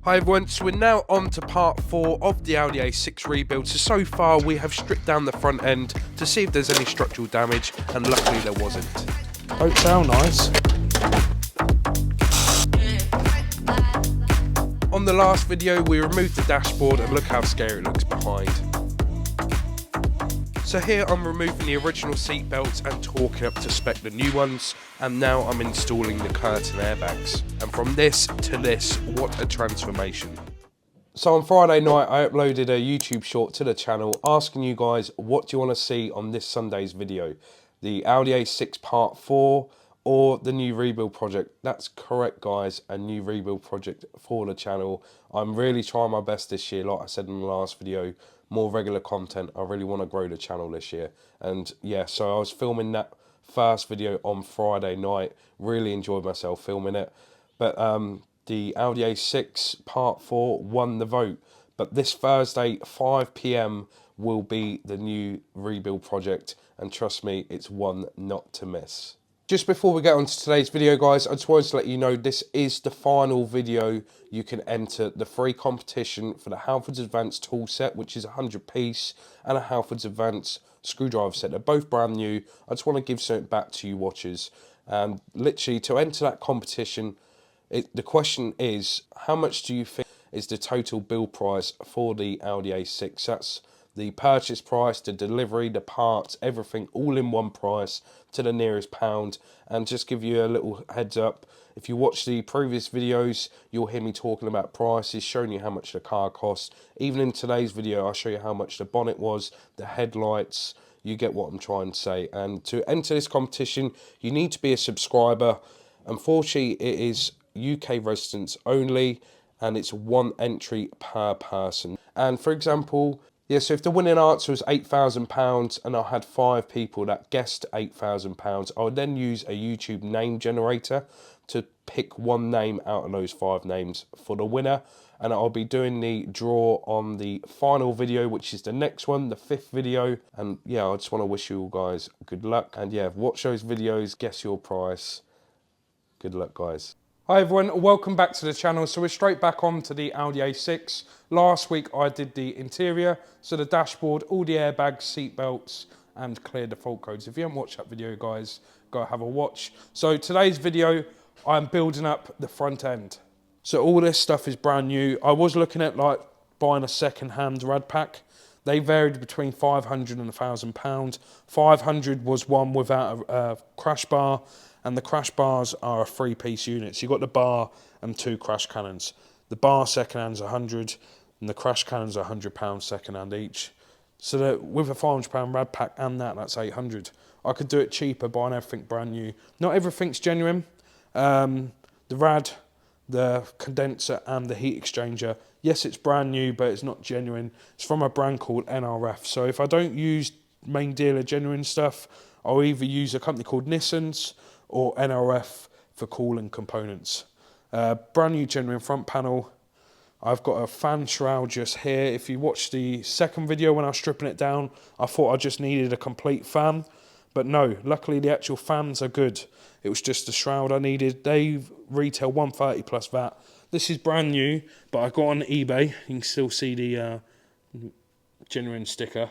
Hi everyone, so we're now on to part 4 of the Audi A6 rebuild. So far we have stripped down the front end to see if there's any structural damage, and luckily there wasn't. Don't sound nice. On the last video we removed the dashboard and look how scary it looks behind. So here I'm removing the original seat belts and torquing up to spec the new ones, and now I'm installing the curtain airbags. And from this to this, what a transformation. So on Friday night I uploaded a YouTube short to the channel asking you guys what do you want to see on this Sunday's video. The Audi A6 Part 4 or the new rebuild project. That's correct guys, a new rebuild project for the channel. I'm really trying my best this year, like I said in the last video, more regular content. I really want to grow the channel this year. And yeah, so I was filming that first video on Friday night, really enjoyed myself filming it. But the Audi A6 Part 4 won the vote. But this Thursday, 5 PM, will be the new rebuild project. And trust me, it's one not to miss. Just before we get on to today's video, guys, I just wanted to let you know this is the final video you can enter the free competition for the Halfords Advanced tool set, which is a 100 piece, and a Halfords Advanced screwdriver set. They're both brand new. I just want to give something back to you watchers. And literally, to enter that competition, the question is, how much do you think is the total build price for the Audi A6? That's the purchase price, the delivery, the parts, everything all in one price to the nearest pound. And just give you a little heads up, if you watch the previous videos, you'll hear me talking about prices, showing you how much the car costs. Even in today's video, I'll show you how much the bonnet was, the headlights. You get what I'm trying to say. And to enter this competition, you need to be a subscriber. Unfortunately, it is UK residents only, and it's one entry per person. And for example, yeah, so if the winning answer was £8,000 and I had 5 people that guessed £8,000, I would then use a YouTube name generator to pick one name out of those 5 names for the winner. And I'll be doing the draw on the final video, which is the next one, the 5th video. And yeah, I just want to wish you all guys good luck. And yeah, watch those videos, guess your price. Good luck, guys. Hi everyone, welcome back to the channel. So we're straight back on to the Audi A6. Last week I did the interior, so the dashboard, all the airbags, seat belts, and clear default codes. If you haven't watched that video, guys, go have a watch. So today's video, I'm building up the front end. So all this stuff is brand new. I was looking at like buying a second-hand rad pack. They varied between £500 and £1,000. 500 was one without a crash bar, and the crash bars are a 3-piece unit. So you've got the bar and 2 crash cannons. The bar second hand's 100, and the crash cannons are £100 second hand each. So that with a £500 rad pack and that's 800. I could do it cheaper buying everything brand new. Not everything's genuine. The rad, the condenser and the heat exchanger, yes, it's brand new, but it's not genuine. It's from a brand called NRF. So if I don't use main dealer genuine stuff, I'll either use a company called Nissan's or NRF for cooling components. Brand new genuine front panel. I've got a fan shroud just here. If you watch the second video when I was stripping it down, I thought I just needed a complete fan, but no, luckily the actual fans are good. It was just the shroud I needed. They retail 130 plus VAT. This is brand new, but I got on eBay. You can still see the genuine sticker.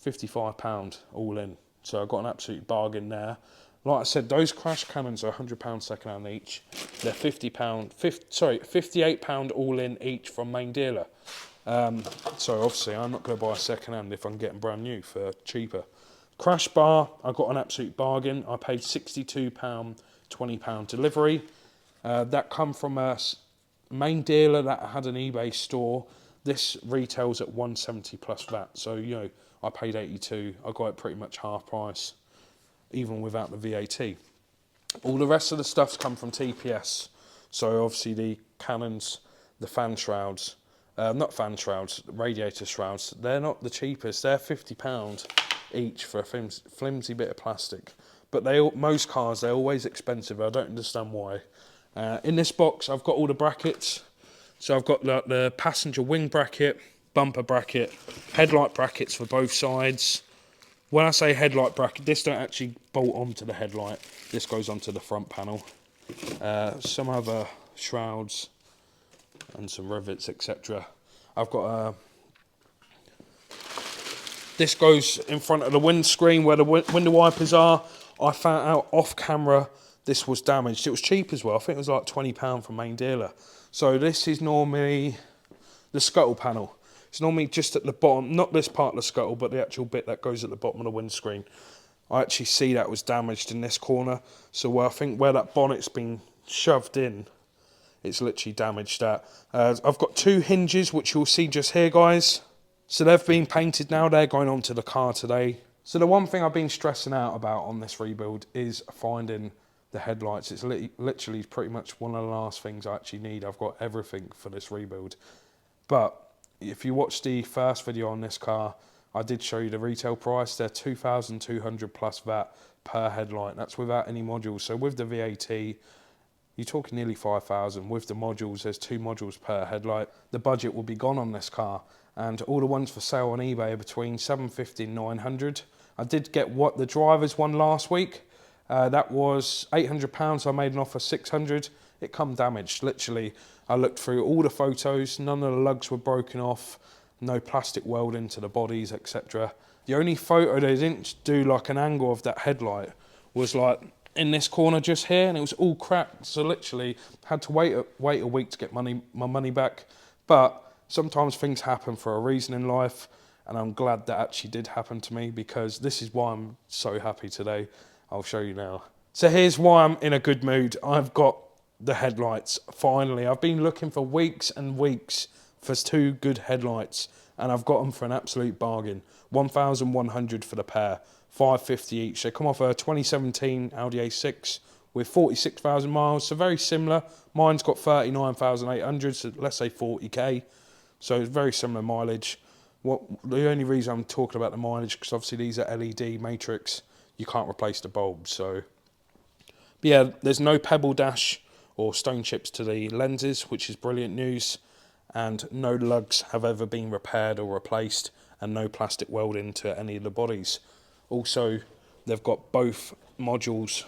£55 all in. So I got an absolute bargain there. Like I said, those crash cannons are £100 second hand each. They're £58 all in each from main dealer. So obviously I'm not going to buy a second hand if I'm getting brand new for cheaper. Crash bar, I got an absolute bargain. I paid £62, £20 delivery. That come from a main dealer that had an eBay store. This retails at 170 plus VAT. So, you know, I paid 82. I got it pretty much half price, even without the VAT. All the rest of the stuff's come from TPS. So obviously the cannons, the fan shrouds, not fan shrouds, radiator shrouds, they're not the cheapest. They're £50 each for a flimsy bit of plastic. But most cars, they're always expensive. I don't understand why. In this box, I've got all the brackets. So I've got the passenger wing bracket, bumper bracket, headlight brackets for both sides. When I say headlight bracket, this don't actually bolt onto the headlight. This goes onto the front panel. Some other shrouds. and some rivets, etc. I've got a... This goes in front of the windscreen where the window wipers are. I found out off camera this was damaged. It was cheap as well. I think it was like £20 from main dealer. So this is normally the scuttle panel. It's normally just at the bottom, not this part of the scuttle, but the actual bit that goes at the bottom of the windscreen. I actually see that was damaged in this corner. So I think where that bonnet's been shoved in, it's literally damaged that. I've got two hinges, which you'll see just here, guys. So they've been painted now. They're going onto the car today. So the one thing I've been stressing out about on this rebuild is finding the headlights. It's literally pretty much one of the last things I actually need. I've got everything for this rebuild. But if you watch the first video on this car, I did show you the retail price. They're 2,200 plus VAT per headlight. That's without any modules. So with the VAT, you're talking nearly 5,000. With the modules, there's 2 modules per headlight. The budget will be gone on this car. And all the ones for sale on eBay are between 750 and 900. I did get the driver's one last week. That was £800. I made an offer 600. It come damaged. Literally, I looked through all the photos. None of the lugs were broken off. No plastic welding to the bodies, etc. The only photo they didn't do like an angle of that headlight was like in this corner just here, and it was all cracked. So literally had to wait a week to get my money back. But sometimes things happen for a reason in life, and I'm glad that actually did happen to me, because this is why I'm so happy today. I'll show you now. So here's why I'm in a good mood. I've got the headlights, finally. I've been looking for weeks and weeks for 2 good headlights, and I've got them for an absolute bargain. 1,100 for the pair, 550 each. They come off a 2017 Audi A6 with 46,000 miles, so very similar. Mine's got 39,800, so let's say 40k. So it's very similar mileage. The only reason I'm talking about the mileage, because obviously these are LED matrix, you can't replace the bulbs. So, but yeah, there's no pebble dash or stone chips to the lenses, which is brilliant news. And no lugs have ever been repaired or replaced, and no plastic welding to any of the bodies. Also, they've got both modules,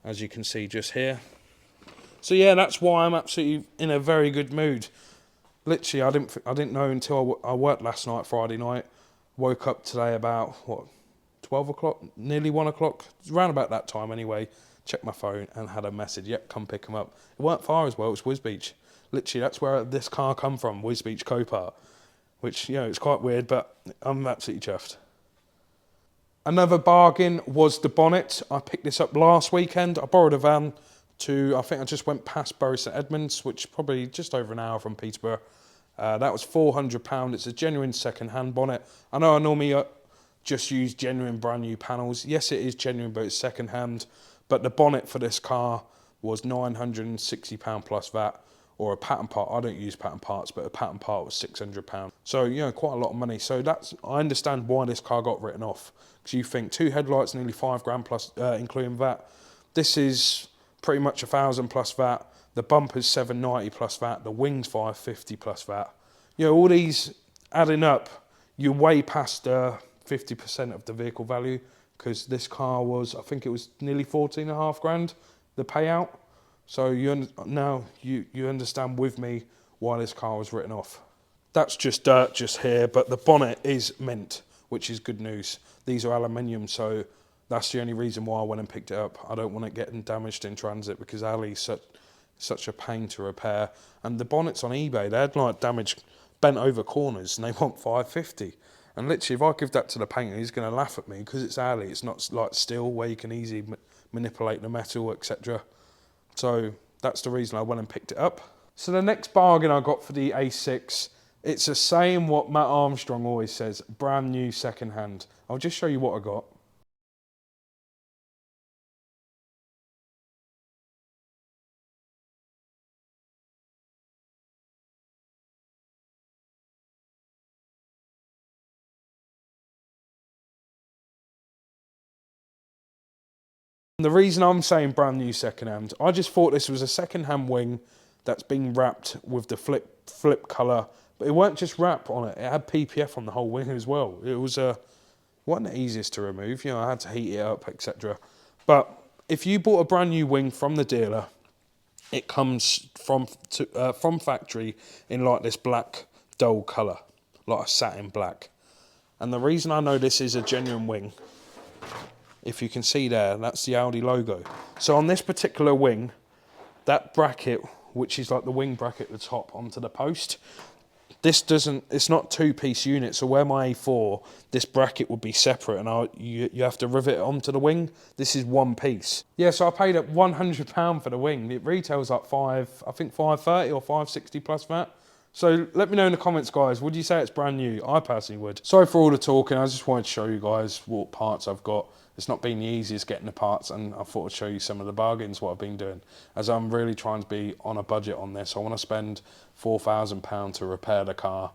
as you can see just here. So yeah, that's why I'm absolutely in a very good mood. Literally, I didn't know until I worked last night, Friday night. Woke up today about, 12 o'clock, nearly 1 o'clock, around about that time anyway. Checked my phone and had a message, yep, come pick them up. It weren't far as well, it was Wisbeach. Literally, that's where this car come from, Wisbeach Copart. Which, it's quite weird, but I'm absolutely chuffed. Another bargain was the bonnet. I picked this up last weekend. I borrowed a van I think I just went past Bury St Edmunds, which is probably just over an hour from Peterborough. That was £400. It's a genuine second-hand bonnet. I know I normally just use genuine brand new panels. Yes, it is genuine, but it's second-hand. But the bonnet for this car was £960 plus VAT, or a pattern part. I don't use pattern parts, but a pattern part was £600. So, quite a lot of money. So I understand why this car got written off. Because you think 2 headlights, nearly £5 plus, including VAT. This is pretty much 1,000 plus VAT. The bumper's 790 plus VAT. The wings 550 plus VAT. All these adding up, you're way past 50% of the vehicle value, because this car was, I think it was nearly 14.5 grand, the payout. So now you understand with me why this car was written off. That's just dirt just here, but the bonnet is mint, which is good news. These are aluminium, so that's the only reason why I went and picked it up. I don't want it getting damaged in transit, because Ali's such a pain to repair. And the bonnets on eBay, they had like damaged, bent over corners, and they want 550. And literally, if I give that to the painter, he's going to laugh at me, because it's Ali. It's not like steel where you can easily manipulate the metal, etc. So that's the reason I went and picked it up. So the next bargain I got for the A6, it's the same what Matt Armstrong always says, brand new second hand. I'll just show you what I got. The reason I'm saying brand new second hand, I just thought this was a second hand wing that's been wrapped with the flip colour, but it weren't just wrap on it, it had PPF on the whole wing as well. It wasn't the easiest to remove, I had to heat it up, etc. But if you bought a brand new wing from the dealer, it comes from factory in like this black dull colour, like a satin black. And the reason I know this is a genuine wing, if you can see there, that's the Audi logo. So on this particular wing, that bracket, which is like the wing bracket at the top onto the post, it's not two-piece unit. So where my A4, this bracket would be separate, and you have to rivet it onto the wing. This is one piece. Yeah, so I paid up £100 for the wing. It retails like I think £530 or £560 plus VAT. So let me know in the comments, guys, would you say it's brand new? I personally would. Sorry for all the talking, I just wanted to show you guys what parts I've got. It's not been the easiest getting the parts, and I thought I'd show you some of the bargains, what I've been doing, as I'm really trying to be on a budget on this. I want to spend £4,000 to repair the car,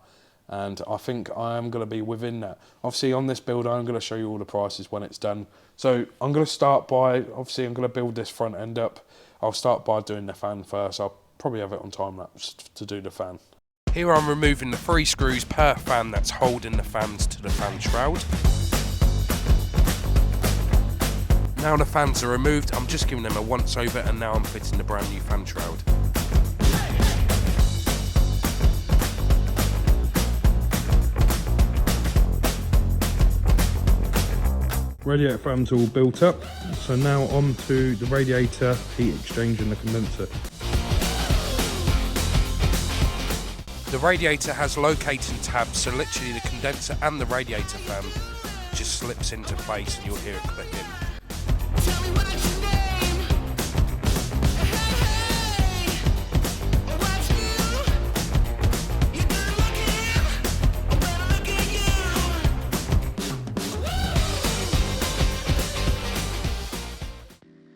and I think I am going to be within that. Obviously on this build, I'm going to show you all the prices when it's done. So I'm going to start by, obviously I'm going to build this front end up. I'll start by doing the fan first. I'll probably have it on time lapse to do the fan. Here I'm removing the 3 screws per fan that's holding the fans to the fan shroud. Now the fans are removed, I'm just giving them a once over, and now I'm fitting the brand new fan shroud. Radiator fans all built up, so now on to the radiator, heat exchange and the condenser. The radiator has locating tabs, so literally the condenser and the radiator fan just slips into place and you'll hear it click in.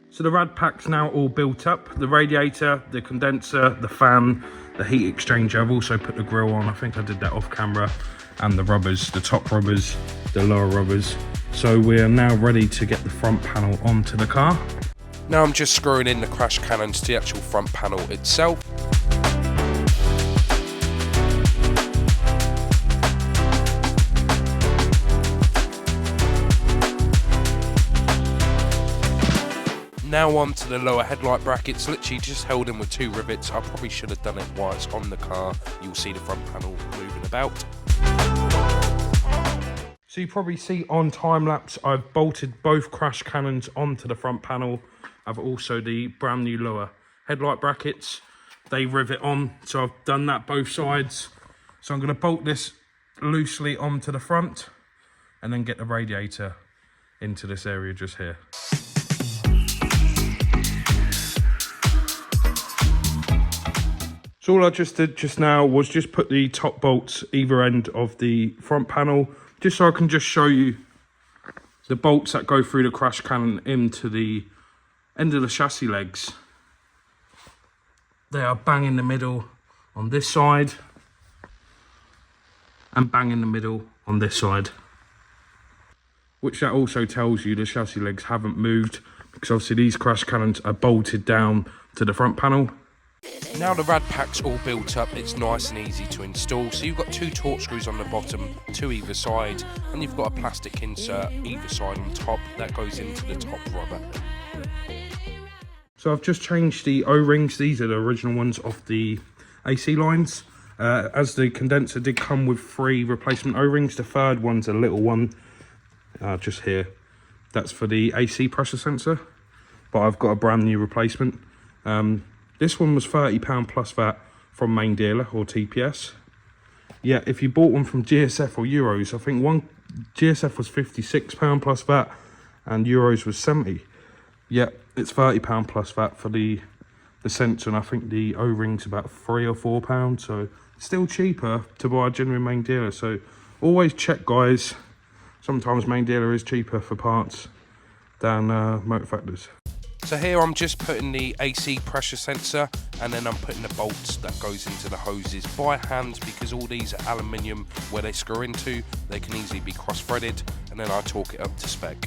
So the rad pack's now all built up. The radiator, the condenser, the fan, the heat exchanger. I've also put the grill on. I think I did that off camera. And the rubbers, the top rubbers, the lower rubbers. So we are now ready to get the front panel onto the car. Now I'm just screwing in the crash cannons to the actual front panel itself. Now on to the lower headlight brackets, literally just held in with 2 rivets. I probably should have done it while it's on the car. You'll see the front panel moving about. So you probably see on time lapse, I've bolted both crash cannons onto the front panel. I've also the brand new lower headlight brackets. They rivet on, so I've done that both sides. So I'm going to bolt this loosely onto the front and then get the radiator into this area just here. So all I just did just now was just put the top bolts either end of the front panel, just so I can just show you the bolts that go through the crash cannon into the end of the chassis legs. They are bang in the middle on this side and bang in the middle on this side, which that also tells you the chassis legs haven't moved, because obviously these crash cannons are bolted down to the front panel. Now the rad pack's all built up, it's nice and easy to install. So you've got 2 torque screws on the bottom, 2 either side, and you've got a plastic insert either side on top that goes into the top rubber. So I've just changed the O-rings. These are the original ones of the AC lines. As the condenser did come with 3 replacement O-rings, the third one's a little one, just here. That's for the AC pressure sensor, but I've got a brand new replacement. This one was £30 plus VAT from main dealer or TPS. Yeah, if you bought one from GSF or Euros, I think one GSF was £56 plus VAT and Euros was 70. Yeah, it's £30 plus VAT for the sensor, and I think the O-ring's about £3 or £4, so still cheaper to buy a genuine main dealer. So always check, guys. Sometimes main dealer is cheaper for parts than motor factors. So here I'm just putting the AC pressure sensor, and then I'm putting the bolts that goes into the hoses by hand, because all these are aluminium where they screw into, they can easily be cross-threaded, and then I torque it up to spec.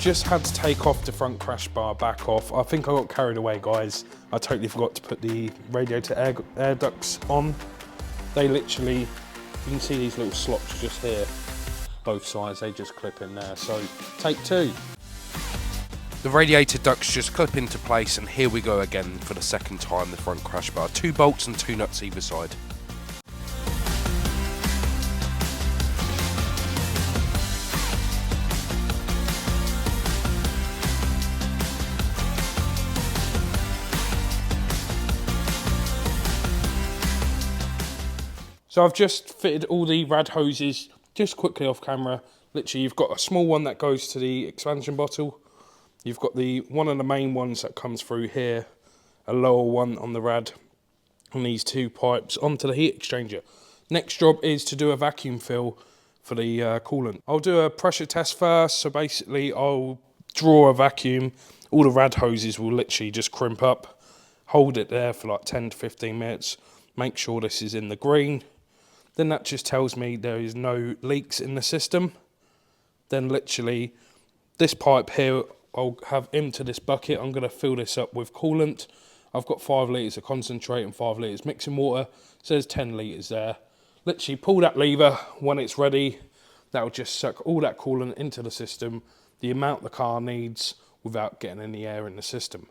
just had to take off the front crash bar back off. I think I got carried away, guys. I totally forgot to put the radiator air ducts on. They literally, you can see these little slots just here, both sides, they just clip in there. So take two. The radiator ducts just clip into place, and here we go again for the second time, the front crash bar. 2 bolts and 2 nuts either side. So I've just fitted all the rad hoses just quickly off camera. Literally, you've got a small one that goes to the expansion bottle. You've got one of the main ones that comes through here, a lower one on the rad, and these 2 pipes onto the heat exchanger. Next job is to do a vacuum fill for the coolant. I'll do a pressure test first. So basically, I'll draw a vacuum. All the rad hoses will literally just crimp up, hold it there for like 10 to 15 minutes. Make sure this is in the green. Then that just tells me there is no leaks in the system. Then literally, this pipe here, I'll have into this bucket. I'm going to fill this up with coolant. I've got 5 litres of concentrate and 5 litres mixing water. So there's 10 litres there. Literally pull that lever when it's ready. That'll just suck all that coolant into the system, the amount the car needs, without getting any air in the system.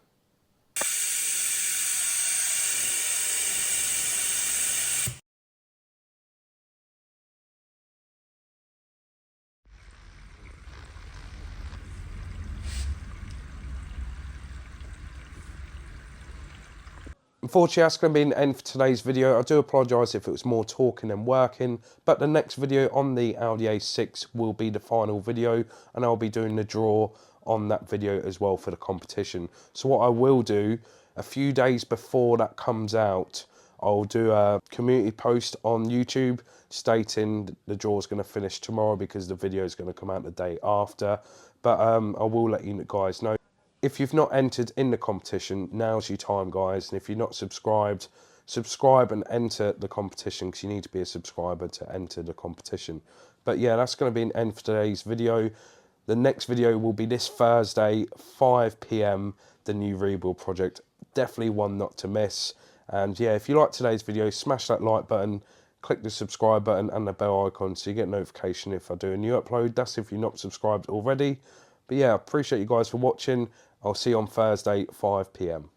Unfortunately, that's going to be an end for today's video. I do apologise if it was more talking than working, but the next video on the Audi A6 will be the final video, and I'll be doing the draw on that video as well for the competition. So what I will do, a few days before that comes out, I'll do a community post on YouTube stating the draw is going to finish tomorrow because the video is going to come out the day after. But I will let you guys know. If you've not entered in the competition, now's your time, guys. And if you're not subscribed, subscribe and enter the competition, because you need to be a subscriber to enter the competition. But yeah, that's going to be an end for today's video. The next video will be this Thursday, 5 PM, the new rebuild project. Definitely one not to miss. And yeah, if you like today's video, smash that like button, click the subscribe button and the bell icon so you get notification if I do a new upload. That's if you're not subscribed already. But yeah, I appreciate you guys for watching. I'll see you on Thursday, 5 PM.